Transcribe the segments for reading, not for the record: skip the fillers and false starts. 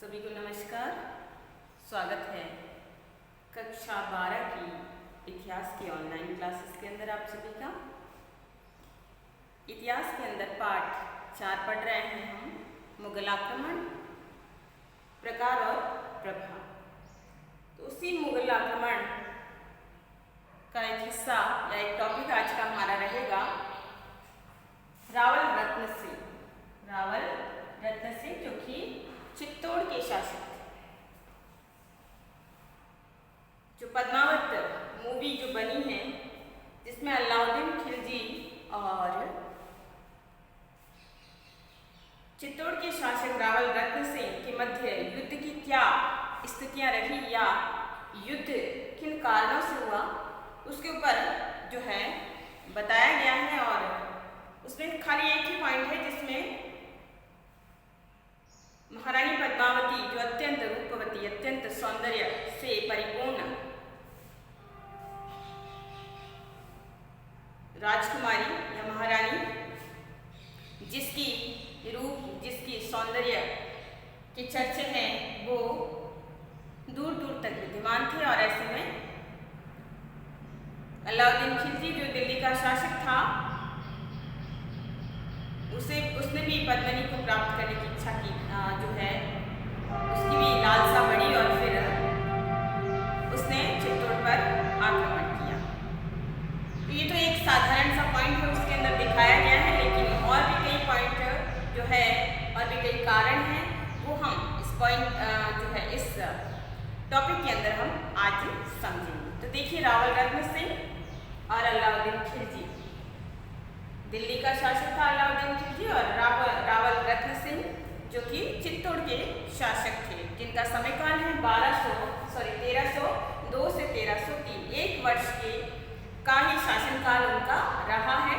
सभी को नमस्कार। स्वागत है कक्षा 12 की इतिहास की ऑनलाइन क्लासेस के अंदर आप सभी का। इतिहास के अंदर पाठ 4 पढ़ रहे हैं हम, मुगल आक्रमण, प्रकार और प्रभाव। तो उसी मुगल आक्रमण का एक हिस्सा या एक टॉपिक आज का हमारा रहेगा रावल रत्न सिंह। रावल रत्न सिंह जो कि चित्तौड़ के शासक थे। जो पद्मावत मूवी जो बनी है जिसमें अलाउद्दीन खिलजी और चित्तौड़ के शासक रावल रत्न सिंह के मध्य युद्ध की क्या स्थितियां रही या युद्ध किन कारणों से हुआ उसके ऊपर जो है बताया गया है। और उसमें खाली एक ही पॉइंट है जिसमें महारानी पद्मावती जो अत्यंत रूपवती, अत्यंत सौंदर्य से परिपूर्ण राजकुमारी या महारानी, जिसकी रूप, जिसकी सौंदर्य के चर्चे हैं वो दूर दूर तक विद्यमान थे। और ऐसे में अलाउद्दीन खिलजी जो दिल्ली का शासक था उसने भी पद्मिनी को प्राप्त करने की इच्छा की, जो है उसकी भी लालसा बढ़ी और फिर उसने चित्तौड़ पर आक्रमण किया। तो ये तो एक साधारण सा पॉइंट है, उसके अंदर दिखाया गया है, लेकिन और भी कई पॉइंट जो है और भी कई कारण हैं वो हम इस पॉइंट जो है इस टॉपिक के अंदर हम आज समझेंगे। तो देखिए, रावल रत्न सिंह और अलाउद्दीन खिलजी, दिल्ली का शासक था अलाउद्दीन खिलजी और रावल रत्न सिंह जो कि चित्तौड़ के शासक थे, जिनका समयकाल है 1302 से 1303। 1 वर्ष के का ही शासनकाल उनका रहा है।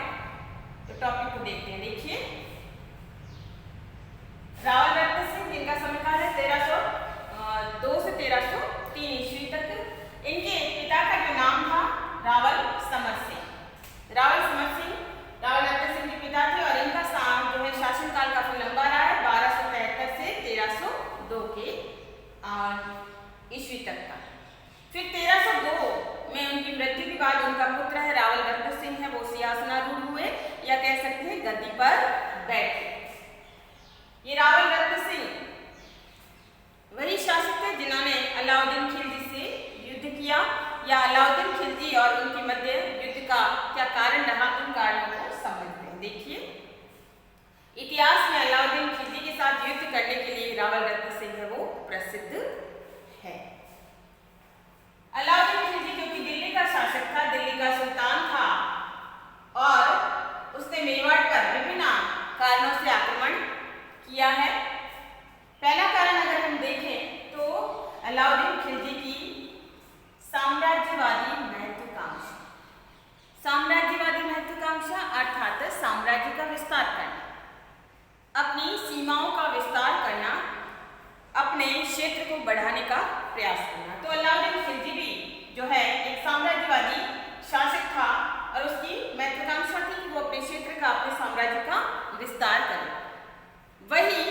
तो टॉपिक को देखते हैं। देखिए, रावल रत्न सिंह जिनका समयकाल है 1302 से 1303 ईस्वी तक। इनके पिता का जो नाम था रावल समर सिंह। रावल समर सिंह रावल रत्न सिंह के पिता थे और इनका जो है शासनकाल काफी लंबा रहा है, 1273 से 1302 के ईस्वी तक का। फिर 1302 में उनकी मृत्यु के बाद उनका पुत्र है रावल रत्न सिंह है, वो सिंहासनारूढ़ हुए या कह सकते हैं गद्दी पर बैठे। ये रावल रत्न सिंह वही शासक थे जिन्होंने अलाउद्दीन खिलजी से युद्ध किया, या अलाउद्दीन खिलजी और उनके मध्य युद्ध का क्या कारण रहा, उन कारणों को समझते हैं। देखिए, इतिहास में अलाउद्दीन खिलजी के साथ युद्ध करने के लिए रावल रत्न सिंह है वो प्रसिद्ध है। अलाउद्दीन खिलजी जो कि दिल्ली का शासक था, दिल्ली का सुल्तान था और उसने मेवाड़ पर विभिन्न कारणों से आक्रमण किया है। पहला कारण अगर हम देखें तो अलाउद्दीन खिलजी की साम्राज्यवादी महत्वाकांक्षा। साम्राज्यवादी महत्वाकांक्षा अर्थात साम्राज्य का विस्तार करना, अपनी सीमाओं का विस्तार करना, अपने क्षेत्र को बढ़ाने का प्रयास करना। तो अलाउद्दीन खिलजी भी जो है एक साम्राज्यवादी शासक था और उसकी महत्वाकांक्षा थी कि वो अपने क्षेत्र का, अपने साम्राज्य का विस्तार करे। वही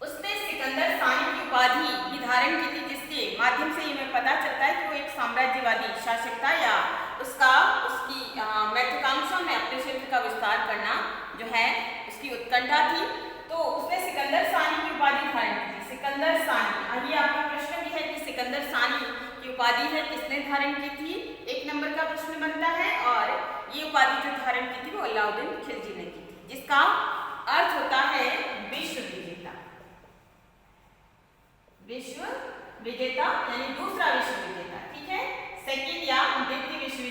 उसने सिकंदर सानी की उपाधि भी धारण की थी, जिसके माध्यम से हमें पता चलता है कि वो एक साम्राज्यवादी शासक था, या उसकी महत्वाकांक्षा में अपने क्षेत्र का विस्तार करना जो है उसकी उत्कंठा थी। तो उसने सिकंदर सानी की उपाधि धारण की थी। सिकंदर सानी, ये आपका प्रश्न भी है कि सिकंदर सानी की उपाधि है किसने धारण की थी, 1 नंबर का प्रश्न बनता है। और ये उपाधि जो धारण की थी वो अलाउद्दीन खिलजी ने की थी, जिसका अर्थ होता है विश्व विजेता। विश्व विजेता यानी दूसरा विश्व विजेता, ठीक है, सेकंड या द्वितीय विश्व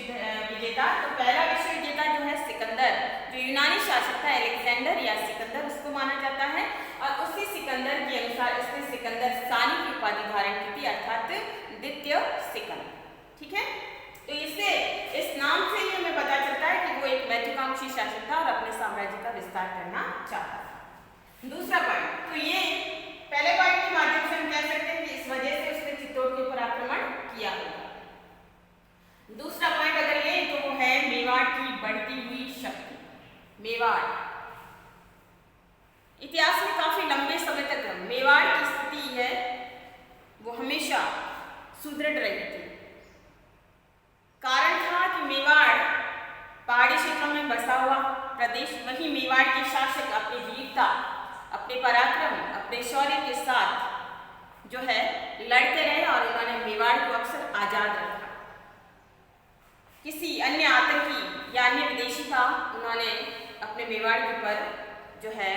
विजेता। तो पहला विश्व विजेता जो है सिकंदर, जो यूनानी शासक था, अलेक्जेंडर या सिकंदर उसको माना जाता है। और उसी सिकंदर के अनुसार इसने सिकंदर सानी की उपाधि धारण की थी, अर्थात द्वितीय सिकंदर, ठीक है। तो इससे इस नाम से ही हमें पता चलता है कि वो एक महत्वाकांक्षी शासक था और अपने साम्राज्य का विस्तार करना चाहता था। दूसरा पॉइंट, तो ये पहले पॉइंट के माध्यम से हम कह सकते हैं कि इस वजह से उसने चित्तौड़ के ऊपर आक्रमण किया होगा। दूसरा पॉइंट अगर ले तो वो है मेवाड़ की बढ़ती हुई शक्ति। मेवाड़ इतिहास में काफी लंबे समय तक मेवाड़ की वीरता, अपने पराक्रम, अपने शौर्य के साथ जो है लड़ते रहे और उन्होंने मेवाड़ को अक्सर आजाद रखा। किसी अन्य आतंकी या अन्य विदेशी का उन्होंने अपने मेवाड़ के ऊपर जो है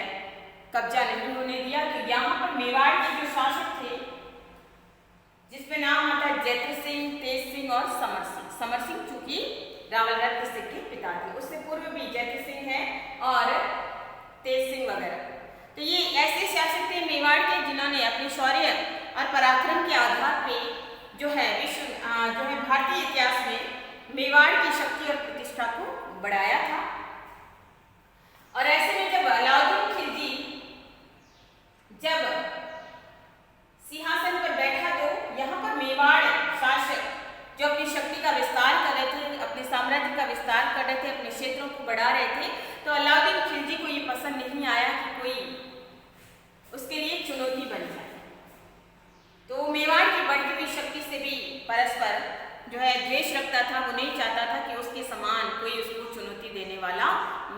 कब्जा नहीं होने दिया। तो यहाँ पर मेवाड़ के जो शासक थे, जिसमें नाम आता है जैत्र सिंह, तेज सिंह और समर सिंह। समर सिंह चूंकि रावल रत्न सिंह के पिता थे, उससे पूर्व भी जैत्र सिंह है और तेज सिंह वगैरह। तो ये ऐसे शासक थे मेवाड़ के जिन्होंने अपने शौर्य और पराक्रम के आधार पे जो है भारतीय इतिहास में मेवाड़ की शक्ति और प्रतिष्ठा को बढ़ाया था। और ऐसे में जब अलाउद्दीन खिलजी जब सिंहासन पर बैठा तो यहाँ पर मेवाड़ शासक जो अपनी शक्ति का विस्तार कर रहे थे, अपने साम्राज्य का विस्तार कर रहे थे, अपने क्षेत्रों को बढ़ा रहे थे, तो अलाउद्दीन खिलजी को ये पसंद नहीं आया कि कोई उसके लिए चुनौती बन जाए। तो मेवाड़ की बढ़ती हुई शक्ति से भी परस्पर जो है द्वेष रखता था। वो नहीं चाहता था कि उसके समान कोई उसको चुनौती देने वाला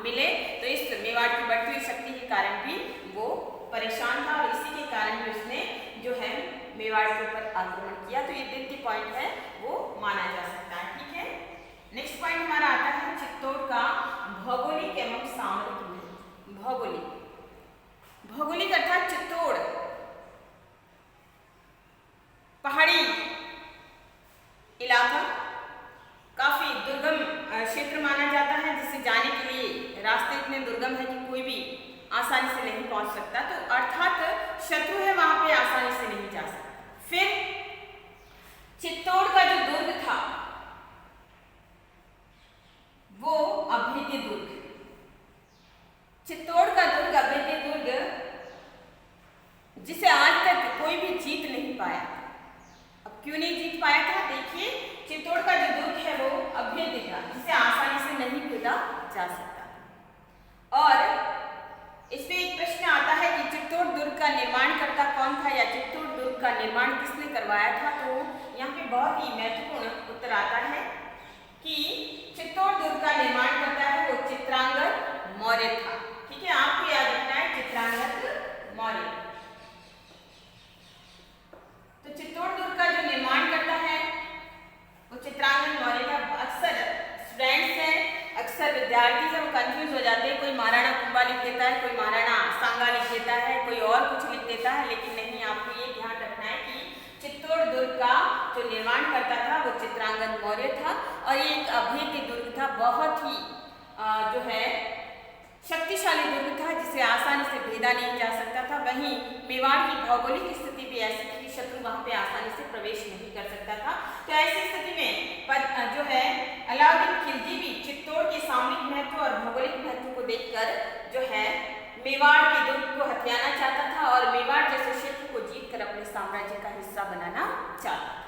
मिले। तो इस मेवाड़ की बढ़ती हुई शक्ति के कारण भी वो परेशान था और इसी के कारण भी उसने जो है मेवाड़ के ऊपर आक्रमण किया। तो ये द्वितीय पॉइंट है, वो माना जा सकता है। ठीक है, नेक्स्ट पॉइंट हमारा आता है चित्तौड़ का भौगोलिक एवं सामरिक महत्व। भौगोलिक, भौगोलिक अर्थात चित्तौड़ पहाड़ी इलाका, काफी दुर्गम क्षेत्र माना जाता है, जिसे जाने के लिए रास्ते इतने दुर्गम है कि कोई भी आसानी से नहीं पहुंच सकता। तो अर्थात शत्रु है वहां पे आसानी से नहीं जा सकता। फिर चित्तौड़ का जो दुर्ग था वो अभेद्य दुर्ग, चित्तौड़ का दुर्ग अभेद्य दुर्ग जिसे आज तक कोई भी जीत नहीं पाया। अब क्यों नहीं जीत पाया था? देखिए, चित्तौड़ का जो दुर्ग है वो अभेद्य था, जिसे आसानी से नहीं खोदा जा सकता। और इसमें एक प्रश्न आता है कि चित्तौड़ दुर्ग का निर्माणकर्ता कौन था या चित्तौड़ दुर्ग का निर्माण किसने करवाया था? तो यहाँ पे बहुत ही महत्वपूर्ण उत्तर आता है कि चित्तौड़ दुर्ग का निर्माण करता है वो चित्रांगद मौर्य था। ठीक है, आपको याद रखना है चित्रांगद मौर्य। तो चित्तौड़ दुर्ग का जो निर्माण करता है वो चित्रांगद मौर्य का। अक्सर स्टूडेंट्स हैं, अक्सर विद्यार्थी हैं, वो कंफ्यूज हो जाते हैं, कोई महाराणा कुंभा लिख देता है, कोई महाराणा सांगा लिख देता है, कोई और कुछ लिख देता है। लेकिन नहीं, आपको ये ध्यान रखना है कि चित्तौड़ दुर्ग का जो निर्माण करता था वो चित्रांगद मौर्य था और ये एक अभेद्य दुर्ग था, बहुत ही जो है शक्तिशाली दुर्ग था, जिसे आसानी से भेदा नहीं जा सकता था। वहीं मेवाड़ की भौगोलिक स्थिति भी ऐसी थी कि शत्रु वहां पे आसानी से प्रवेश नहीं कर सकता था। तो ऐसी स्थिति में जो है अलाउद्दीन खिलजी भी चित्तौड़ के सामरिक महत्व और भौगोलिक महत्व को देखकर जो है मेवाड़ के दुर्ग को हथियाना चाहता था और मेवाड़ जैसे क्षेत्र को जीतकर अपने साम्राज्य का हिस्सा बनाना चाहता था।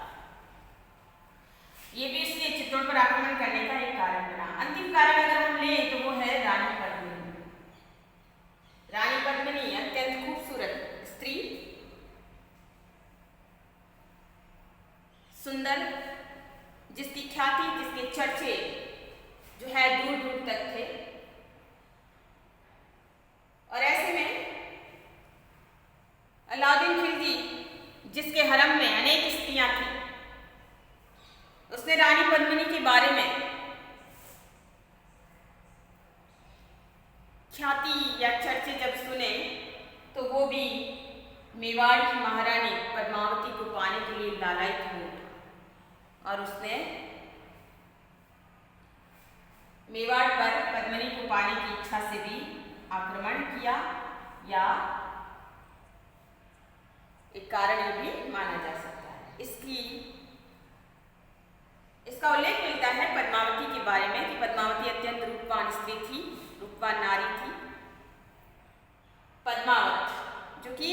ये भी इसलिए चित्तौड़ पर आक्रमण करने का एक कारण बना। अंतिम कारण अगर हम लें तो वो है रानी पद्मिनी। रानी पद्मिनी अत्यंत खूबसूरत स्त्री, सुंदर, जिसकी ख्याति, जिसके चर्चे जो है दूर दूर तक थे। और ऐसे में अलाउद्दीन खिलजी, जिसके हरम में अनेक स्त्रियां थी, उसने रानी पद्मिनी के बारे में ख्याति या चर्चे जब सुने तो वो भी मेवाड़ की महारानी पद्मावती को पाने के लिए लालायित हो उठा और उसने मेवाड़ पर पद्मिनी को पाने की इच्छा से भी आक्रमण किया, या एक कारण ये भी माना जा सकता है। इसका उल्लेख मिलता है पद्मावती के बारे में कि पद्मावती अत्यंत रूपवान स्त्री थी, रूपवान नारी थी। पद्मावत, जो कि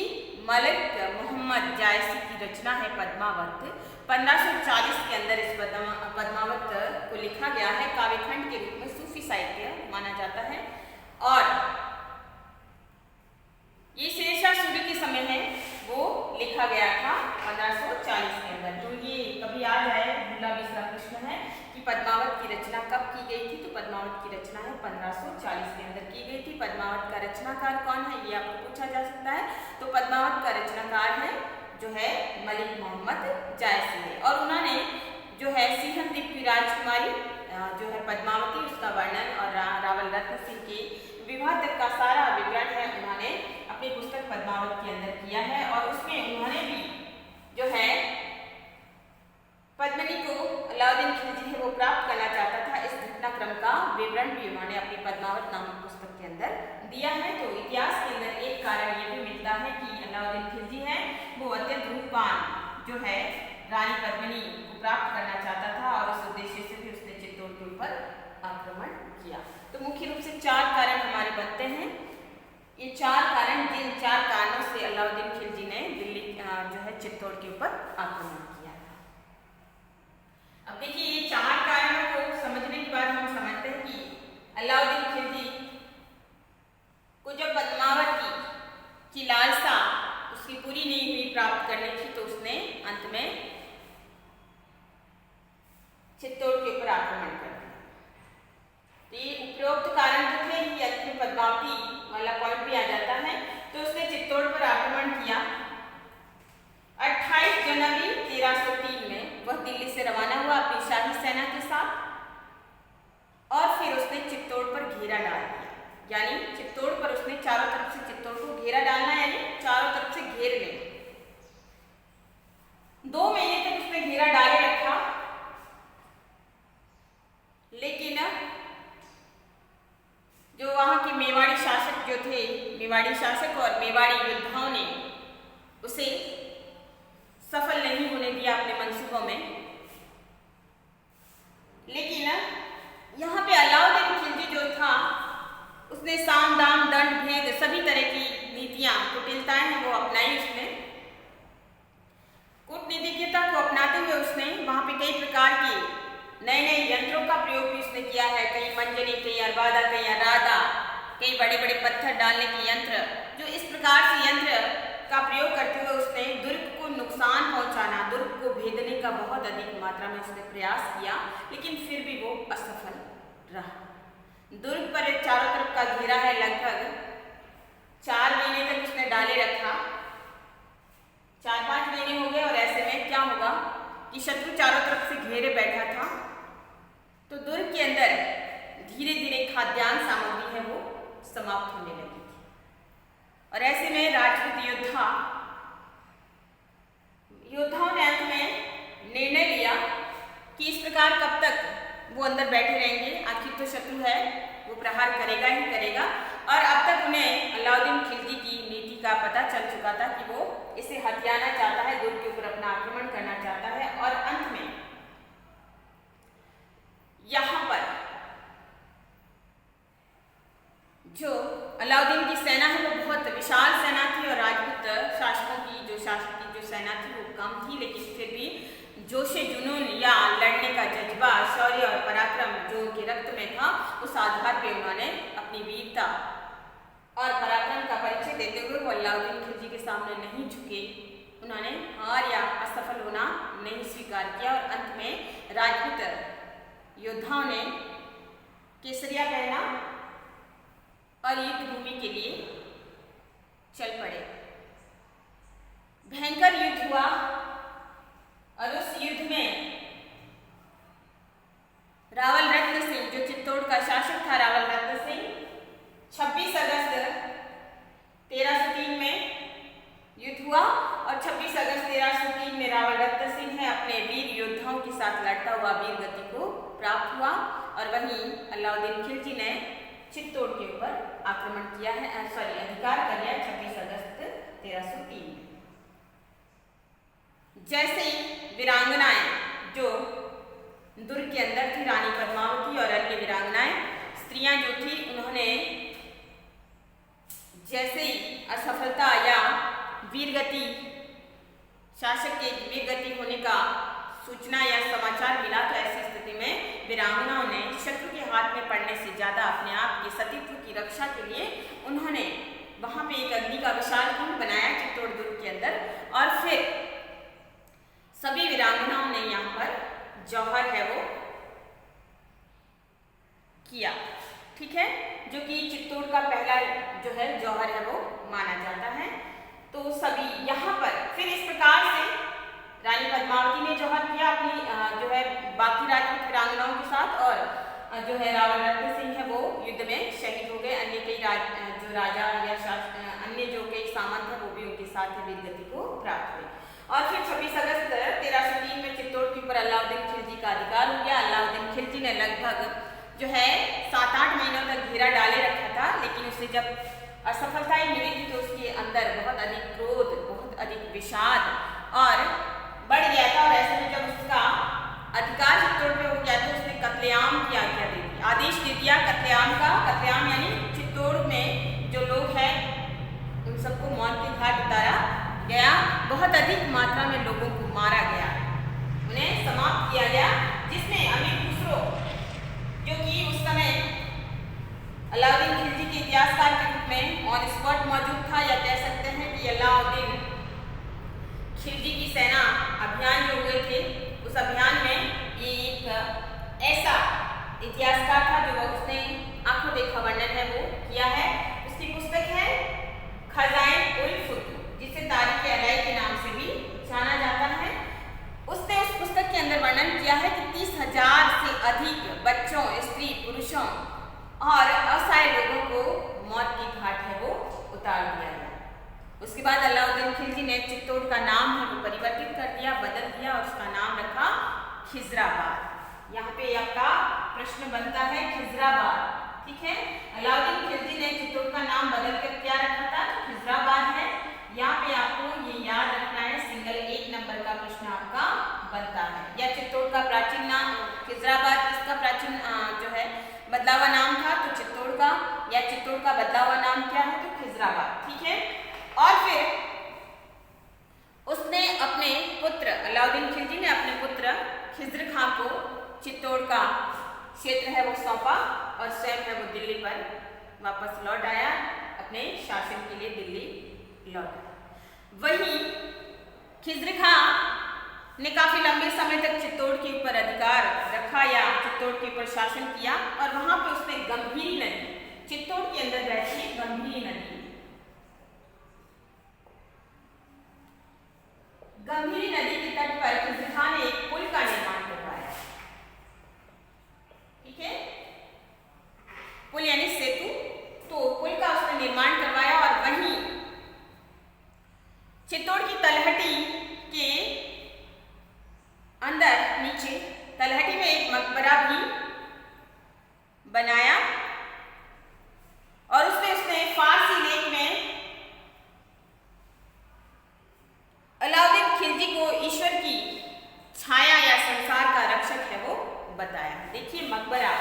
मलिक मोहम्मद जायसी की रचना है पद्मावत, 1540 के अंदर इस पद्मावत को लिखा गया है। काव्यखंड के रूप में सूफी साहित्य माना जाता है और ये शेरशाह सूरी के समय है वो लिखा गया था 1540 के अंदर। तो ये कभी आ जाए, दूसरा प्रश्न है कि पद्मावत की रचना कब की गई थी? तो पद्मावत की रचना रचना है 1540 के अंदर की गई थी। पद्मावत का रचनाकार कौन है, ये आपको पूछा जा सकता है। तो पद्मावत का रचनाकार है जो है मलिक मोहम्मद जायसी है, और उन्होंने जो है सिंहन द्वीप की राजकुमारी जो है पद्मावती, उसका वर्णन और रावल रत्न सिंह की विवाह तक का सारा विवरण है उन्होंने अपनी पुस्तक पद्मावत के अंदर किया है। और उसमें उन्होंने भी जो है पद्मिनी को अलाउद्दीन खिलजी है वो प्राप्त करना चाहता था, इस घटनाक्रम का विवरण भी उन्होंने अपनी पद्मावत नामक पुस्तक के अंदर दिया है। तो इतिहास के अंदर एक कारण ये भी मिलता है कि अलाउद्दीन खिलजी है वो अत्यंत रूपवान जो है रानी पद्मिनी को प्राप्त करना चाहता था, और उस उद्देश्य से भी उसने चित्तौड़ के ऊपर आक्रमण किया। तो मुख्य रूप से 4 कारण हमारे बनते हैं। ये 4 कारण, जिन 4 कारणों से अलाउद्दीन खिलजी ने दिल्ली जो है चित्तौड़ के ऊपर आक्रमण किया। अब देखिए ये 4 कारणों को समझने के बाद हम समझते हैं कि अलाउद्दीन खिलजी को जब पद्मावती की लालसा उसकी पूरी नहीं हुई प्राप्त करनी थी, तो उसने अंत में चित्तौड़ के ऊपर आक्रमण कर दिया। तो ये उपरोक्त कारण जो थे ये अंत में पद्मावती वाला पॉइंट भी आ जाता है। तो उसने चित्तौड़ पर आक्रमण किया। 28 जनवरी 1303 में वह दिल्ली से रवाना हुआ अपनी शाही सेना के साथ, और फिर उसने चित्तौड़ पर घेरा डाल दिया। यानी चित्तौड़ पर उसने चारों तरफ से चित्तौड़ को घेरा डालना, यानी चारों तरफ से घेर लेना। 2 महीने तक उसने घेरा डाले रखा, लेकिन जो वहां के मेवाड़ी शासक जो थे, मेवाड़ी शासक और मेवाड़ी योद्धाओं ने उसे सफल नहीं होने दिया अपने मंसूबों में। लेकिन यहाँ पे अलाउद्दीन खिलजी जो था उसने साम दाम दंड भेद सभी तरह की नीतियां, कुटिलताएं हैं वो अपनाई। उसने कूटनीतिज्ञता को अपनाते हुए उसने वहां पे कई प्रकार के नए नए यंत्रों का प्रयोग भी उसने किया है। कई मंजनी, कई अरबादा, कई अरादा, कई बड़े बड़े पत्थर डालने के यंत्र, जो इस प्रकार से यंत्र का प्रयोग करते हुए उसने दुर्ग को नुकसान पहुंचाना, दुर्ग को भेदने का बहुत अधिक मात्रा में उसने प्रयास किया, लेकिन फिर भी वो असफल रहा। दुर्ग पर चारों तरफ का घेरा है, लगभग 4 महीने तक उसने डाले रखा। 4-5 महीने हो गए, और ऐसे में क्या होगा कि शत्रु चारों तरफ से घेरे बैठा था। तो दुर्ग के अंदर धीरे धीरे खाद्यान्न सामग्री है वो समाप्त होने लगी थी, और ऐसे में राजपूत योद्धाओं ने अंत में निर्णय लिया कि इस प्रकार कब तक वो अंदर बैठे रहेंगे, आखिर तो शत्रु है वो प्रहार करेगा ही करेगा। और अब तक उन्हें अलाउद्दीन खिलजी की नीति का पता चल चुका था कि वो इसे हथियाना चाहता है, दुर्ग के ऊपर अपना आक्रमण करना चाहता है। और अंत में यहाँ पर जो अलाउद्दीन की सेना है वो बहुत विशाल सेना थी, और राजपूत शासकों की जो सेना थी वो कम थी, लेकिन फिर भी जोशे जुनून या लड़ने का जज्बा, शौर्य और पराक्रम जो उनके रक्त में था, उस आधार पे उन्होंने अपनी वीरता और पराक्रम का परिचय देते हुए वो अलाउद्दीन खिलजी के सामने नहीं झुके। उन्होंने हार या असफल होना नहीं स्वीकार किया, और अंत में राजपूत योद्धाओं ने केसरिया पहना और युद्ध भूमि के लिए चल पड़े। भयंकर युद्ध हुआ, और उस युद्ध में रावल रत्न सिंह जो चित्तौड़ का शासक था, रावल रत्न सिंह 26 अगस्त 1303 में युद्ध हुआ, और 26 अगस्त 1303 में रावल रत्न सिंह है अपने वीर योद्धाओं के साथ लड़ता हुआ वीर गति को प्राप्त हुआ। और वहीं अलाउद्दीन खिलजी ने चित्तौड़ के ऊपर आक्रमण किया है, अधिकार कर लिया 26 अगस्त 1303 में। जैसे ही वीरांगनाएं जो दुर्ग के अंदर थी, रानी पद्मावती और अन्य वीरांगनाएं स्त्रियां जो थी, उन्होंने जैसे ही असफलता या वीरगति, शासक के वीरगति होने का सूचना या समाचार मिला, तो ऐसी स्थिति में वीरांगनाओं ने शत्रु के हाथ में पड़ने से ज्यादा अपने आप के सतीत्व की रक्षा के लिए उन्होंने वहां पे एक अग्नि का विशाल कुंड बनाया चित्तौड़ दुर्ग के अंदर, और फिर सभी वीरांगनाओं ने यहाँ पर जौहर है वो किया। ठीक है, जो कि चित्तौड़ का पहला जो है जौहर है वो माना जाता है। तो सभी यहाँ पर फिर इस प्रकार से रानी पद्मावती ने जौहर किया अपनी जो है बाकी राजपूत वीरांगनाओं के साथ, और जो है रावण रत्न सिंह है वो युद्ध में शहीद हो गए। अन्य कई जो राजा या अन्य जो कई सामंत है वो भी उनके साथ वीरगति को प्राप्त हुए। और फिर 26 अगस्त 1303 में चित्तौड़ के ऊपर अलाउद्दीन खिलजी का अधिकार हो गया। अलाउद्दीन खिलजी ने लगभग जो है 7-8 महीनों तक घेरा डाले रखा था, लेकिन उसे जब असफलता मिली थी तो उसके अंदर बहुत अधिक क्रोध, बहुत अधिक विषाद और बढ़ गया था। और ऐसे में जब उसका अधिकार चित्तौड़ पे हो गया तो उसने कत्लेआम की आज्ञा दे दी, आदेश दे दिया कत्लेआम का। कत्लेआम यानी चित्तौड़ में जो लोग हैं उन सबको मौत के घाट उतारा गया। बहुत अधिक मात्रा में लोगों को मारा गया, उन्हें समाप्त किया गया, जिसमें अमीर खुसरो जो कि उस समय अलाउद्दीन खिलजी के इतिहासकार के रूप में ऑन स्पॉट मौजूद था, या कह सकते हैं कि अलाउद्दीन खिलजी की सेना अभियान जो हुए थे उस अभियान में ये एक ऐसा इतिहासकार था जो उसने आंखों देखा वर्णन है वो किया है। उसकी पुस्तक है खज़ाइन-उल-फुतूह, जिसे तारीख-ए-अलाई के नाम से भी जाना जाता है। उसने उस पुस्तक के अंदर वर्णन किया है कि 30,000 से अधिक बच्चों, स्त्री, पुरुषों और असहाय लोगों को मौत की घाट है वो उतार दिया गया। उसके बाद अलाउद्दीन खिलजी ने चित्तौड़ का नाम है वो परिवर्तित कर दिया, बदल दिया, और उसका नाम रखा खिजराबाद। यहाँ पे आपका प्रश्न बनता है खिजराबाद, ठीक है। अलाउद्दीन खिलजी ने चित्तौड़ का नाम बदल कर क्या रखा था? खिजराबाद है। यहाँ पे आपको ये याद रखना है, सिंगल 1 नंबर का प्रश्न आपका बनता है। या चित्तौड़ का प्राचीन नाम खिजराबाद किसका प्राचीन जो है बदला हुआ नाम था? तो चित्तौड़ का। या चित्तौड़ का बदला हुआ नाम क्या है? तो खिजराबाद, ठीक है। और फिर उसने अपने पुत्र अलाउद्दीन खिलजी ने अपने पुत्र खिज्र खां को चित्तौड़ का क्षेत्र है वो सौंपा, और स्वयं है वो दिल्ली पर वापस लौट आया, अपने शासन के लिए दिल्ली लौट आया। वहीं खिज्र खां ने काफी लंबे समय तक चित्तौड़ के ऊपर अधिकार रखा या चित्तौड़ के ऊपर शासन किया, और वहां पे उसने गंभीरी नदी, चित्तौड़ के अंदर बहती है गंभीरी नदी, गंभीरी नदी के तट पर खिज्र खां ने एक पुल का निर्माण करवाया, ठीक है, पुल यानी सेतु। तो पुल का उसने निर्माण करवाया, और वहीं चित्तौड़ की तलहटी के अंदर नीचे तलहटी में एक मकबरा भी बनाया, और उसमें उसने फारसी लेख में अलाउद्दीन खिलजी को ईश्वर की छाया या संसार का रक्षक है वो बताया। देखिए मकबरा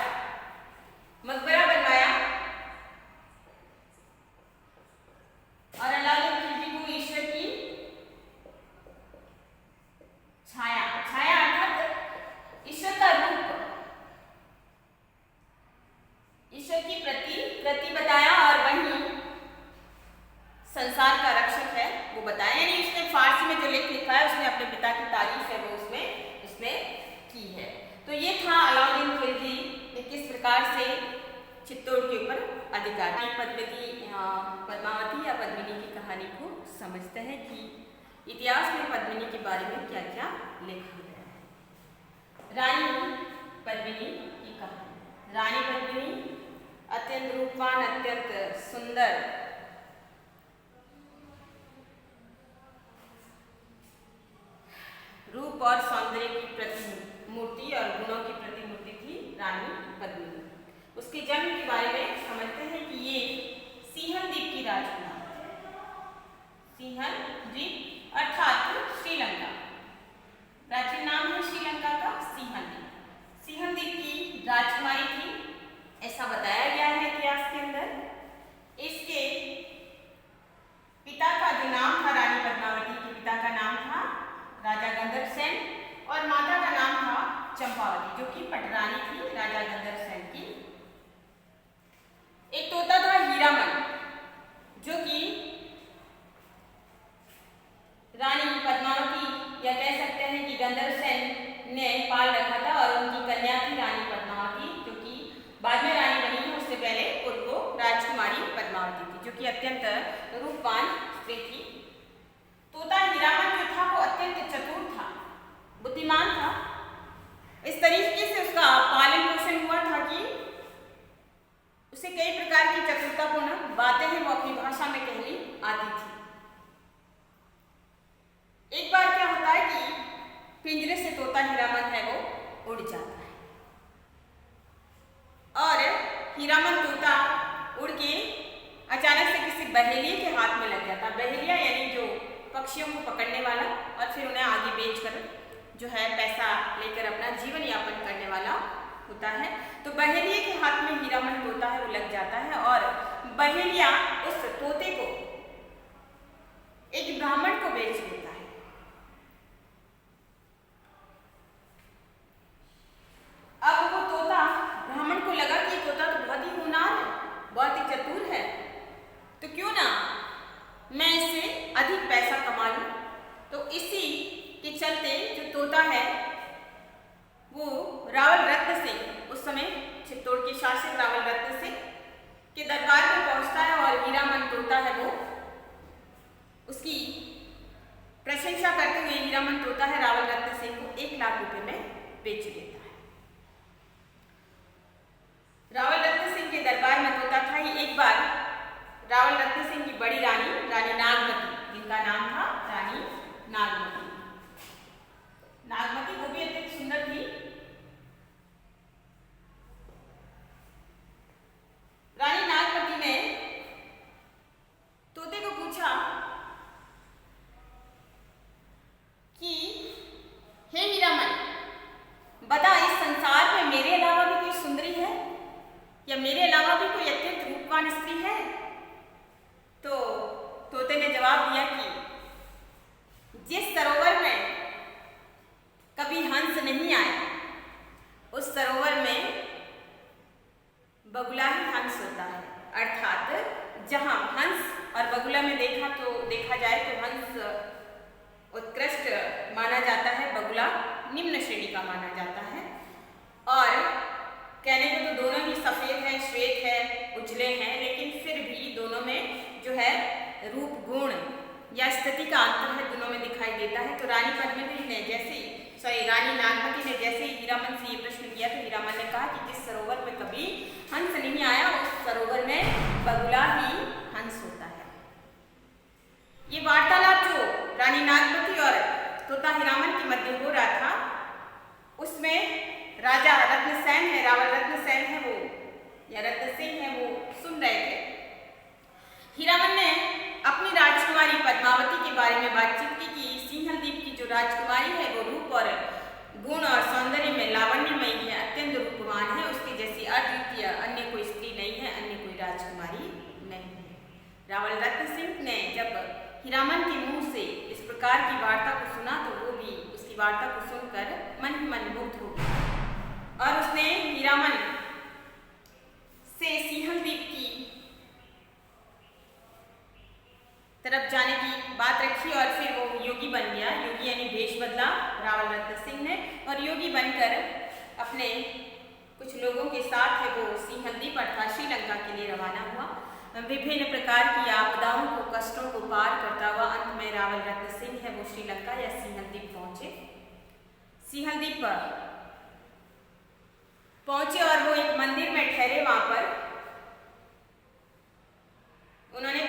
बनवाया, और अलाउद्दीन खिलजी को ईश्वर की छाया अर्थात ईश्वर का रूप, ईश्वर की प्रति बताया, और वहीं संसार का रक्षक है वो बताया। यानी उसने फारसी में जो लेख लिखा है उसने अपने पिता की तारीफ है वो उसने की है। तो ये था अलाउद्दीन खिलजी ने किस प्रकार से चित्तौड़ के ऊपर अधिकार। पद्मावती या पद्मिनी की कहानी को समझते हैं कि इतिहास में पद्मिनी के बारे में क्या क्या लिखा गया है। रानी पद्मिनी की कहानी। रानी पद्मिनी अत्यंत रूपवान, अत्यंत सुंदर, रूप और सौंदर्य की प्रतिमूर्ति और गुणों की प्रतिमूर्ति थी रानी पद्मिनी। उसके जन्म के बारे में समझते हैं कि ये सिंहल द्वीप की राजकुमार है। सिंहल द्वीप अर्थात श्रीलंका, प्राचीन नाम है श्रीलंका का सिंहल द्वीप। सिंहल द्वीप की राजकुमारी थी, ऐसा बताया गया है इतिहास के अंदर। इसके पिता का जो नाम था, रानी पद्मावती के पिता का नाम था राजा गंधर्व सेन, और माता का नाम था चंपावती, जो कि पटरानी थी राजा गंधर्व सेन की। एक तोता था हीरामन, जो कि रानी पद्मावती या कह सकते हैं कि गंधर्व सेन ने पाल रखा था, और उनकी कन्या थी रानी पद्मावती, जो कि बाद में रानी बनी है। उससे पहले कि अत्यंत रूपवान स्त्री थी। तोता हीरामन जो था वो अत्यंत चतुर था, बुद्धिमान था। इस तरीके से उसका पालन पोषण हुआ था कि उसे कई प्रकार की चतुरतापूर्ण बातें हैं वो अपनी भाषा में कहनी आती थी। एक बार क्या होता है कि पिंजरे से तोता हीरामन है वो उड़ जाता है और हीरामन तोता उड़ के अचानक से किसी बहेलिये के हाथ में लग जाता। बहेलिया यानी जो पक्षियों को पकड़ने वाला और फिर उन्हें आगे बेचकर जो है पैसा लेकर अपना जीवन यापन करने वाला होता है। तो बहेलिये के हाथ में हीरामन तोता है वो लग जाता है और बहेलिया उस तोते को एक ब्राह्मण को बेच देता है। अब वो तोता, ब्राह्मण को लगा कि तोता तो बहुत ही होनहार है, बहुत ही चतुर है, तो क्यों ना मैं इससे अधिक पैसा कमा लूं। तो इसी के चलते जो तोता है वो रावल रत्न सिंह, उस समय चित्तौड़ के शासक रावल रत्न सिंह के दरबार में पहुंचता है और हीरामन तोता है वो उसकी प्रशंसा करते हुए हीरामन तोता है रावल रत्न सिंह को 1 लाख रुपए में बेच देता है। रावल रत्न सिंह के दरबार में तोता था ही। एक बार रावल रत्न सिंह की बड़ी रानी, रानी नागमती, जिनका नाम था रानी नागमती, नागमती वो भी अत्यंत सुंदर थी। रानी नागमती ने तोते को पूछा कि हे हीरामन, बता इस संसार में मेरे अलावा भी कोई सुंदरी है या मेरे अलावा भी कोई अत्यंत रूपवान स्त्री है? तो तोते ने जवाब दिया कि जिस सरोवर में कभी हंस नहीं आया उस सरोवर में बगुला ही हंस होता है। अर्थात जहां हंस और बगुला में देखा जाए तो हंस उत्कृष्ट माना जाता है, बगुला निम्न श्रेणी का माना जाता है। और कहने को तो दोनों ही सफेद हैं, श्वेत है, उजले हैं, लेकिन फिर भी दोनों में जो है रूप गुण या स्थिति का अंतर है, दोनों में दिखाई देता है। तो रानी पद्मिनी ने रानी नागमती ने जैसे ही हीरामन से ये प्रश्न किया तो हीरामन ने कहा कि जिस सरोवर में कभी हंस नहीं आया उस सरोवर में बगुला ही हंस होता है। ये वार्तालाप जो रानी नागमती और तोता हीरामन के मध्य हो रहा था उसमें राजा रत्नसेन है, रावल रत्नसेन है वो या रत्न सिंह है वो सुन रहे थे। हीरामन ने अपनी राजकुमारी पद्मावती के बारे में बातचीत की कि सिंहलदीप की जो राजकुमारी है वो रूप और गुण और सौंदर्य में लावण्यमयी है, अत्यंत रूपवान है, उसकी जैसी अद्वितीय अन्य कोई स्त्री नहीं है, अन्य कोई राजकुमारी नहीं है। रावल रत्न सिंह ने जब हीरामन के मुंह से इस प्रकार की वार्ता को सुना तो वो भी उसकी वार्ता को सुनकर मन ही मन मुग्ध हो गया और उसने हीरामन से सिंहलदीप की तरफ जाने की बात रखी और फिर वो योगी बन गया। योगी यानी भेष बदला रावल रत्न सिंह ने और योगी बनकर अपने कुछ लोगों के साथ है वो सिंहलदीप अर्थात श्रीलंका के लिए रवाना हुआ। विभिन्न प्रकार की आपदाओं को, कष्टों को पार करता हुआ अंत में रावल रत्न सिंह है वो श्रीलंका या सिंहलदीप पहुंचे। सिंहलदीप पहुंचे और वो एक मंदिर में ठहरे। वहां पर उन्होंने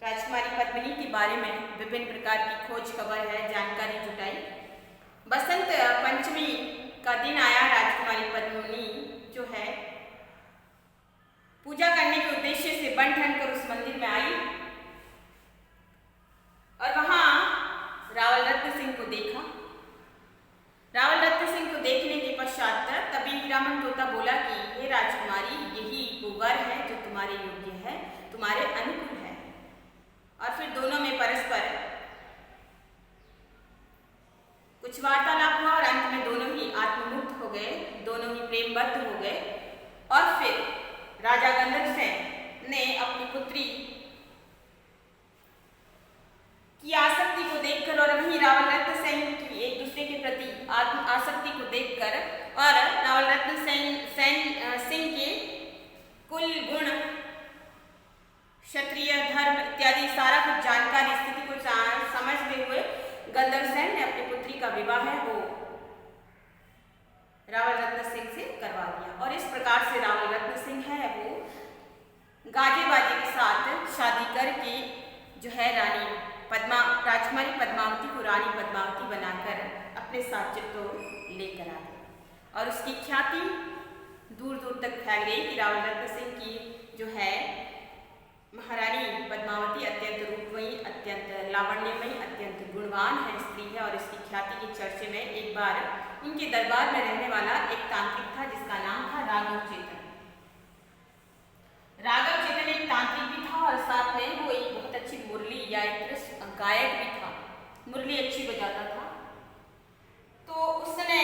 राजकुमारी पद्मिनी के बारे में विभिन्न प्रकार की खोज खबर है, जानकारी जुटाई। बसंत पंचमी का दिन आया। राजकुमारी पद्मिनी जो है पूजा करने के उद्देश्य से बन ठन कर उस मंदिर में आई और वहां रावल रत्न सिंह को देखा। रावल रत्न सिंह को देखने के पश्चात तभी हीरामन तोता बोला कि हे राजकुमारी, यही वो वर है जो तुम्हारे योग्य है, तुम्हारे अनुकूल है। और फिर दोनों में परस्पर कुछ वार्तालाप हुआ और अंत में दोनों ही आत्ममुक्त हो गए, दोनों ही प्रेमबद्ध हो गए। और फिर राजा गंधर्वसेन ने अपनी पुत्री की आसक्ति को देखकर और वहीं रावल रत्न सेन की एक दूसरे के प्रति आसक्ति को देखकर और रावल रत्न सिंह के कुल गुण क्षत्रिय धर्म इत्यादि सारा कुछ जानकारी स्थिति को समझते हुए गंधर्व सेन ने अपनी पुत्री का विवाह है वो रावल रत्न सिंह से करवा दिया। और इस प्रकार से रावल रत्न सिंह है वो गाजे बाजे के साथ शादी करके जो है राजकुमारी पद्मावती को रानी पद्मावती बनाकर अपने साथ चित्तौड़ लेकर आ गए। और उसकी ख्याति दूर दूर तक फैल गई कि रावल रत्न सिंह की जो है महारानी पद्मावती अत्यंत रूपमयी, अत्यंत लावण्यमयी, अत्यंत गुणवान है, स्त्री है। और इसकी ख्याति के चर्चे में एक बार इनके दरबार में रहने वाला एक तांत्रिक था जिसका नाम था राघव चेतन। राघव चेतन एक तांत्रिक भी था और साथ में वो एक बहुत अच्छी मुरली या एक गायक भी था, मुरली अच्छी बजाता था। तो उसने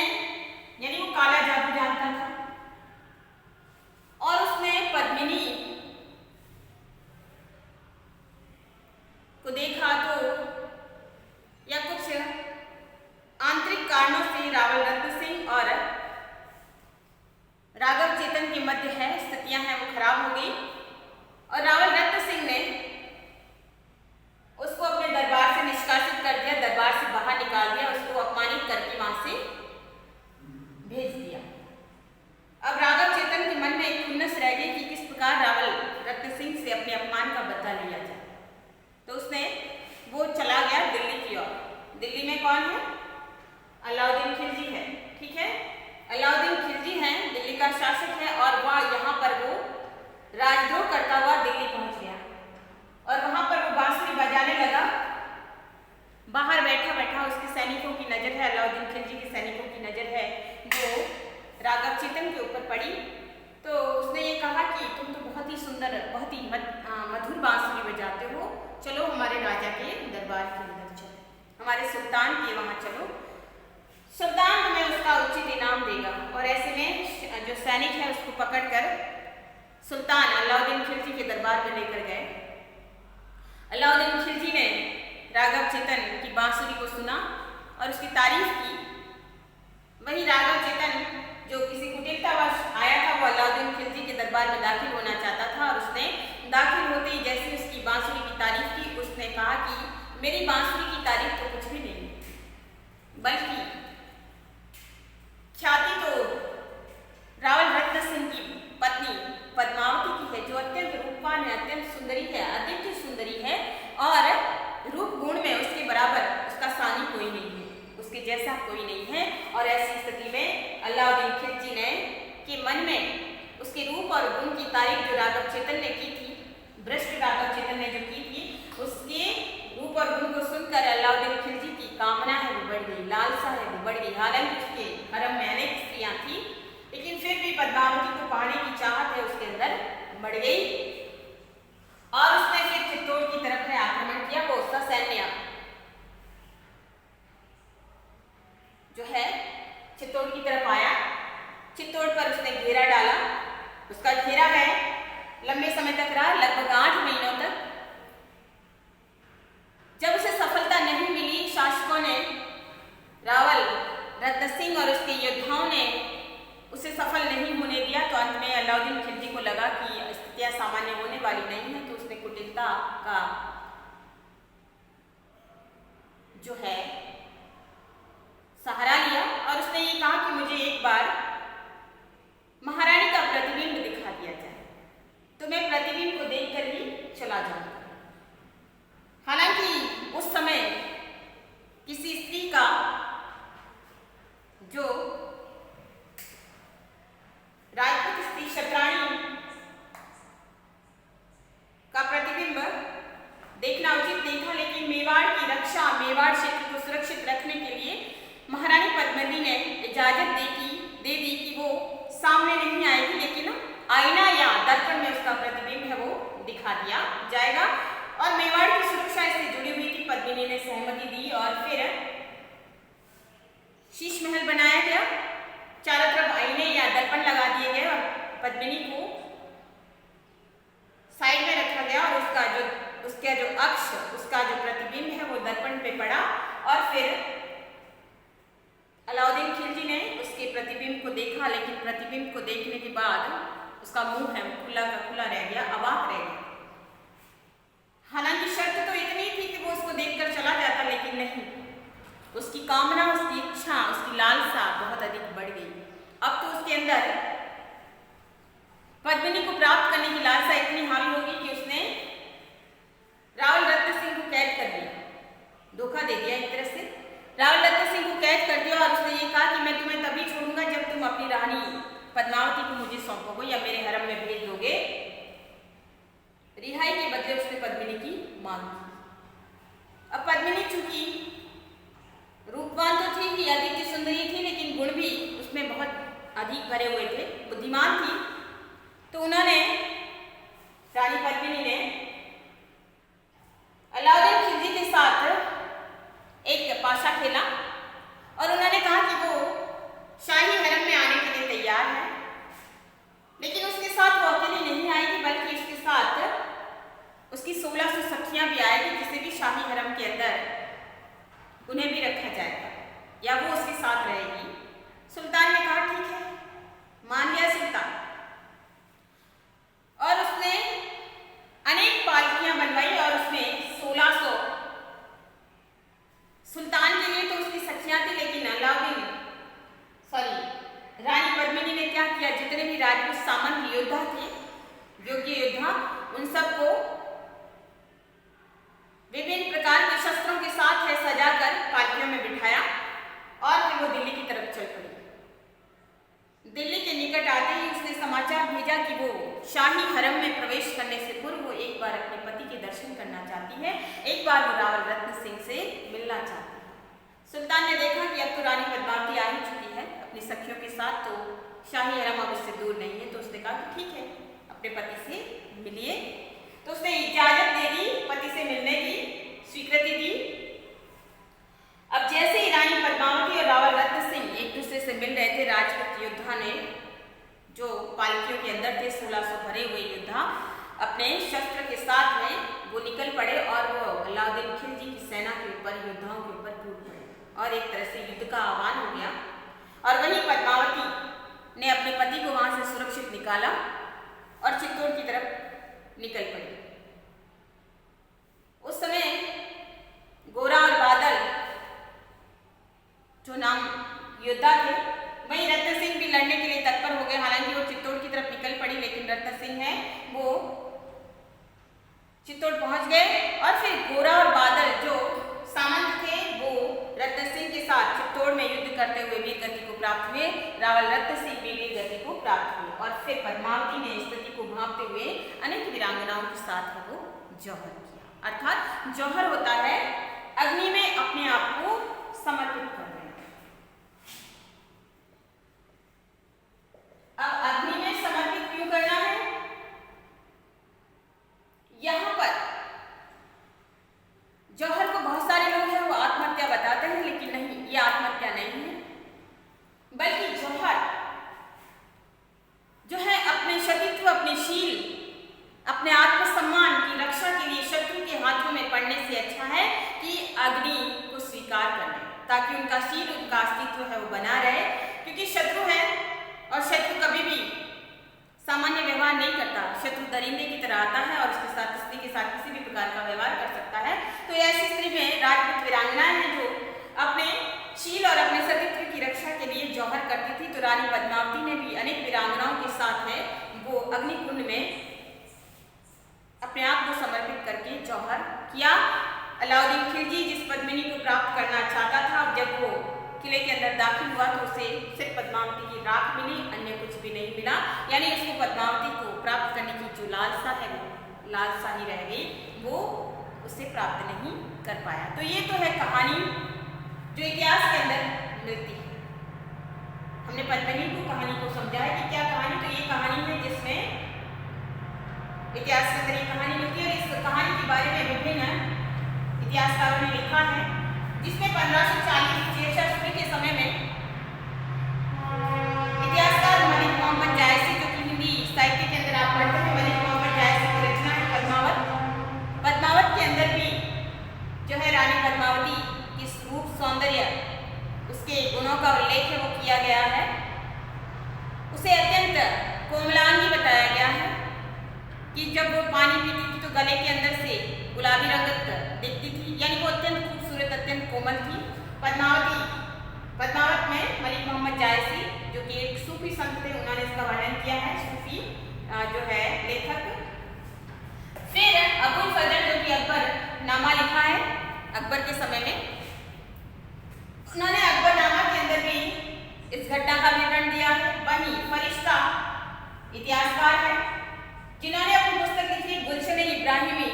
यानी वो काला जादू जानता था और उसने पद्मिनी को देखा तो या कुछ आंतरिक कारणों से रावल रत्न सिंह और राघव चेतन के मध्य है स्थितियां हैं वो खराब हो गई और रावल रत्न सिंह ने उसको अपने दरबार से निष्कासित कर दिया, दरबार से बाहर निकाल दिया, उसको अपमानित करके वहां से भेज दिया। अब राघव चेतन के मन में एक खुन्नस रह गई कि किस प्रकार रावल रत्न सिंह से अपने अपमान का बदला लिया जाए। तो उसने वो चला गया दिल्ली की ओर। दिल्ली में कौन है? अलाउद्दीन खिलजी है, ठीक है। अलाउद्दीन खिलजी है, दिल्ली का शासक है और वह यहाँ पर वो राजद्रोह करता हुआ दिल्ली पहुंच गया और वहां पर वो बांसुरी बजाने लगा। बाहर बैठा बैठा उसके सैनिकों की नजर है, अलाउद्दीन खिलजी के सैनिकों की नजर है वो राघव चेतन के ऊपर पड़ी। तो उसने ये कहा कि तुम तो बहुत ही सुंदर, बहुत ही मधुर बांसुरी बजाते हो, चलो हमारे राजा के दरबार के अंदर चलो, हमारे सुल्तान के वहां चलो, सुल्तान तुम्हें उसका उचित इनाम देगा। और ऐसे में जो सैनिक है उसको पकड़कर सुल्तान अलाउद्दीन खिलजी के दरबार में लेकर गए। अलाउद्दीन खिलजी ने राघव चेतन की बांसुरी को सुना और उसकी तारीफ की। वही राघव चेतन जो किसी कुटिलतावश आया था वो अलाउद्दीन खिलजी के दरबार में दाखिल होना चाहता था और उसने दाखिल होते ही जैसे उसकी बांसुरी की तारीफ की, उसने कहा कि मेरी बांसुरी की तारीफ तो कुछ भी नहीं, बल्कि ख्याति तो रावल रत्न सिंह की पत्नी पद्मावती की है, जो अत्यंत रूपवान है, अत्यंत सुंदरी है, अद्वितीय सुंदरी है और रूप गुण में उसके बराबर उसका सानी कोई नहीं है, उसके जैसा कोई नहीं है। और ऐसी स्थिति में अलाउद्दीन खिलजी ने के मन में उसके रूप और गुण की तारीफ जो राघव चेतन ने की थी, भ्रष्ट राघव चेतन ने जो की थी, उसके रूप और गुण को सुनकर अलाउद्दीन खिलजी की कामना है वो बढ़ गई, लालसा है वो बढ़ गई। हालांकि उसके हरम में अनेक स्त्रियां थी, लेकिन फिर भी पद्मावती को पाने की चाहत है उसके अंदर बढ़ गई और उसने फिर चित्तौड़ की तरफ में आक्रमण किया। वो उसका सैन्य जो है चित्तौड़ की तरफ आया, चित्तौड़ पर उसने घेरा डाला। उसका घेरा है लंबे समय तक रहा, लगभग 8 महीनों तक। जब उसे सफलता नहीं मिली, शासकों ने, रावल रत्न सिंह और उसके योद्धाओं ने उसे सफल नहीं होने दिया, तो अंत में अलाउद्दीन खिलजी को लगा कि स्थितियां सामान्य होने वाली नहीं है, तो उसने कुटिलता का जो है सहारा लिया और उसने ये कहा कि मुझे एक बार महारानी का प्रतिबिंब दिखा दिया जाए, तो मैं प्रतिबिंब को देखकर ही चला जाऊंगा। हालांकि उस समय किसी स्त्री का जो राजपूत स्त्री शतरानी का प्रतिबिंब देखना उचित नहीं था, लेकिन मेवाड़ की रक्षा, मेवाड़ क्षेत्र को सुरक्षित रखने के लिए महारानी पद्मिनी ने इजाजत दे दी कि वो सामने नहीं आएगी, लेकिन आईना या दर्पण में उसका प्रतिबिंब है वो दिखा दिया जाएगा। और मेवाड़ की सुरक्षा इससे जुड़ी हुई थी, पद्मिनी ने सहमति दी और फिर शीश महल बनाया गया, चारों तरफ आईने या दर्पण लगा दिए गए और पद्मिनी को साइड में रखा गया और उसका जो अक्ष, उसका जो प्रतिबिंब है वो दर्पण पे पड़ा। और फिर अलाउद्दीन खिलजी ने उसके प्रतिबिंब को देखा, लेकिन प्रतिबिंब को देखने के बाद उसका मुंह है वो खुला का खुला रह गया, अवाक रह गया। हालांकि शर्त तो इतनी थी कि वो उसको देखकर चला जाता, लेकिन नहीं, उसकी कामना, उसकी इच्छा, उसकी लालसा बहुत अधिक बढ़ गई। अब तो उसके अंदर पद्मिनी को प्राप्त करने की लालसा इतनी हावी होगी कि उसने रावल रत्न सिंह को कैद कर दिया, धोखा दे दिया एक तरह से। रावल रत्न सिंह को कैद कर दिया और उसने ये कहा कि मैं तुम्हें तभी छोड़ूंगा जब तुम अपनी रानी पद्मावती को मुझे सौंपोगे या मेरे हरम में भेज दोगे। रिहाई के बदले उसने पद्मिनी की मांग की। अब पद्मिनी चूंकि रूपवान तो थी ही, अदिति सुंदरी थी, लेकिन गुण भी उसमें बहुत अधिक भरे हुए थे, बुद्धिमान थी। तो उन्होंने, रानी पद्मिनी ने अलाउद्दीन खिलजी के साथ एक पाशा खेला और उन्होंने कहा कि वो शाही हरम में आने के लिए तैयार है, लेकिन उसके साथ वो अकेली नहीं आएगी, बल्कि उसके साथ उसकी 1600 सखियां भी आएगी, जिसे भी शाही हरम के अंदर उन्हें भी रखा जाएगा या वो उसके साथ रहेगी। सुल्तान ने कहा ठीक है, मान लिया सुल्तान, और उसने अनेक पालकियां बनवाई और उसमें 1600 सुल्तान के लिए तो उसकी सखियां थी, लेकिन रानी पद्मिनी ने क्या किया, जितने भी राजपूत सामंत योद्धा थे, योग्य योद्धा, उन सबको विभिन्न प्रकार के शस्त्रों के साथ है सजाकर पालकियों में बिठाया और फिर वो दिल्ली की तरफ चल पड़ी। दिल्ली के निकट आते ही उसने समाचार भेजा कि वो शाही हरम में प्रवेश करने से पूर्व वो एक बार अपने पति के दर्शन करना चाहती है, एक बार वो रावल रत्न सिंह से मिलना चाहती है। सुल्तान ने देखा कि अब तो रानी पद्मावती आ ही चुकी है अपनी सखियों के साथ, तो शाही हरम अब उससे दूर नहीं है, तो उसने कहा कि ठीक है, अपने पति से मिलिए। तो उसने इजाजत दे दी, पति से मिलने की स्वीकृति दी। अब जैसे ही रानी पद्मावती और रावल रत्न सिंह एक दूसरे से मिल रहे थे, राजपूत योद्धा ने, जो पालकियों के अंदर थे 1600 भरे हुए योद्धा, अपने शस्त्र के साथ में वो निकल पड़े और वो अलाउद्दीन खिलजी की सेना के ऊपर, योद्धाओं के ऊपर टूट पड़े और एक तरह से युद्ध का आह्वान हो गया। और वहीं पद्मावती ने अपने पति को वहां से सुरक्षित निकाला और चित्तौड़ की तरफ निकल पड़ी। उस समय गोरा और बादल जो नाम योद्धा थे, वहीं रत्न सिंह भी लड़ने के लिए तत्पर हो गए। हालांकि वो चित्तौड़ की तरफ निकल पड़ी, लेकिन रत्न सिंह है वो चित्तौड़ पहुंच गए और फिर गोरा और बादल जो सामंत थे वो रत्न सिंह के साथ चित्तौड़ में युद्ध करते हुए वीर गति को प्राप्त हुए। रावल रत्न सिंह भी वीर गति को प्राप्त हुए और फिर पद्मावती ने स्थिति को भांपते हुए अनेक वीरांगनाओं के साथ वो जौहर किया। अर्थात जौहर होता है अग्नि में अपने आप को समर्पित कर देना। अब अग्नि में समर्पित क्यों करना है? यहां पर जौहर को बहुत सारे लोग हैं वो आत्महत्या बताते हैं, लेकिन नहीं, ये आत्महत्या नहीं है, बल्कि जौहर जो है अपने सतीत्व, अपने शील, अपने आत्मसम्मान की रक्षा के लिए शत्रु के हाथों में पड़ने से अच्छा है कि अग्नि को स्वीकार कर लें, ताकि उनका शील, उनका अस्तित्व है वो बना रहे। क्योंकि शत्रु है और शत्रु कभी भी सामान्य व्यवहार नहीं करता, शत्रु दरिंदे की तरह आता है और उसके साथ, स्त्री के साथ किसी भी प्रकार का व्यवहार कर सकता है। तो ऐसी स्त्री में राजपूत वीरांगनाएं हैं जो अपने शील और अपने सतीत्व की रक्षा के लिए जौहर करती थी। तो रानी पद्मावती ने भी अनेक वीरांगनाओं के साथ है वो अग्निकुंड में अपने आप को समर्पित करके जौहर किया। अलाउद्दीन खिलजी जिस पद्मिनी को प्राप्त करना चाहता था, जब वो किले के अंदर दाखिल हुआ तो उसे सिर्फ पद्मावती की राख मिली, अन्य कुछ भी नहीं मिला। यानी उसको पद्मावती को प्राप्त करने की जो लालसा है, लालसा ही रह गई, वो उसे प्राप्त नहीं कर पाया। तो ये तो है कहानी जो इतिहास के अंदर मिलती है। हमने पद्मिनी को, कहानी को समझा है कि क्या कहानी, तो ये कहानी है जिसमें इतिहास के अंदर ये कहानी मिलती है। और इस कहानी के बारे में विभिन्न इतिहासकारों ने लिखा है, जिसमें 1540 शेरशाह सूरी के समय में इतिहासकार मलिक मोहम्मद जायसी, जो कि हिंदी साहित्य के अंदर आप पढ़ते हैं, मलिक मोहम्मद जायसी की रचना है पद्मावत। पद्मावत के अंदर भी जो है रानी पद्मावती की रूप, सौंदर्य, उसके गुणों का उल्लेख है वो किया गया है। उसे अत्यंत कोमलांगी बताया गया है कि जब वो पानी पीती थी तो गले के अंदर से गुलाब कोमल थी। पद्मावत में मलिक मोहम्मद जायसी जो कि एक सूफी संत थे, उन्होंने इसका वर्णन किया है, सूफी जो है लेखक। फिर अबुल फजल जो कि अकबर नामा लिखा है अकबर के समय में, उन्होंने अकबरनामा के अंदर भी इस घटना का विवरण दिया है। बनी फरिश्ता इतिहासकार है जिन्होंने अपनी पुस्तक लिखी गुलशन-ए-इब्राहिमी।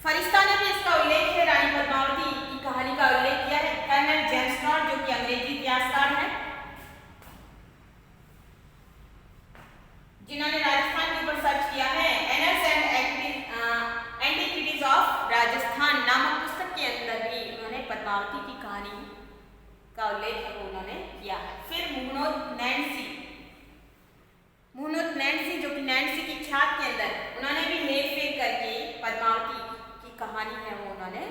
फरिश्ता ने भी इसका उल्लेख है, रानी पद्मावती की कहानी का उल्लेख किया है। कर्नल जेम्स नॉट जो कि अंग्रेजी इतिहासकार है, जिन्होंने राजस्थान के ऊपर सर्च किया है, एनर्स एंड एंटिक्विटीज ऑफ राजस्थान नामक पुस्तक के अंदर भी उन्होंने पद्मावती की कहानी का उल्लेख है वो उन्होंने किया है। फिर मुहम्मद नैन्सी जो कि नैन्सी की छात के अंदर उन्होंने भी हेर फेर करके पद्मावती की कहानी है वो उन्होंने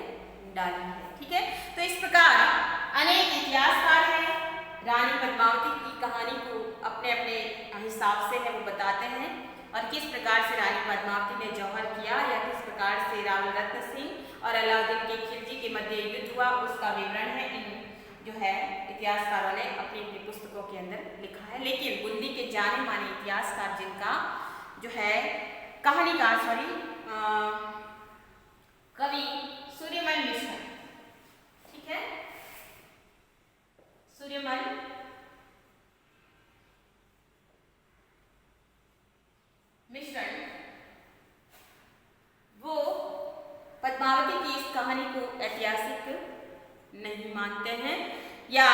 डाली है। ठीक है, तो इस प्रकार अनेक इतिहासकार हैं, रानी पद्मावती की कहानी को अपने अपने हिसाब से है वो बताते हैं, और किस प्रकार से रानी पद्मावती ने जौहर किया या किस प्रकार से रावल रत्न सिंह और अलाउद्दीन के खिलजी के मध्य युद्ध हुआ, उसका विवरण है इन जो है इतिहासकारों ने अपनी अपनी पुस्तकों के अंदर लिखा है। लेकिन बूंदी के जाने माने इतिहासकार जिनका जो है कहानीकार कवि सूर्यमल मिश्र, ठीक है, सूर्यमल मिश्रण, वो पद्मावती की इस कहानी को ऐतिहासिक नहीं मानते हैं या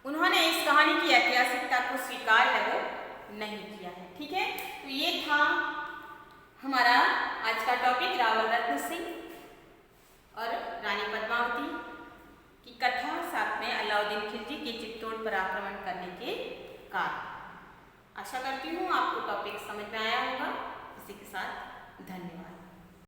उन्होंने इस कहानी की ऐतिहासिकता को स्वीकार है वो नहीं किया है। ठीक है, तो ये था हमारा आज का टॉपिक, रावल रत्न सिंह और रानी पद्मावती की कथा, साथ में अलाउद्दीन खिलजी के चित्तौड़ पर आक्रमण करने के कारण। आशा करती हूँ आपको टॉपिक समझ में आया होगा। इसी के साथ धन्यवाद।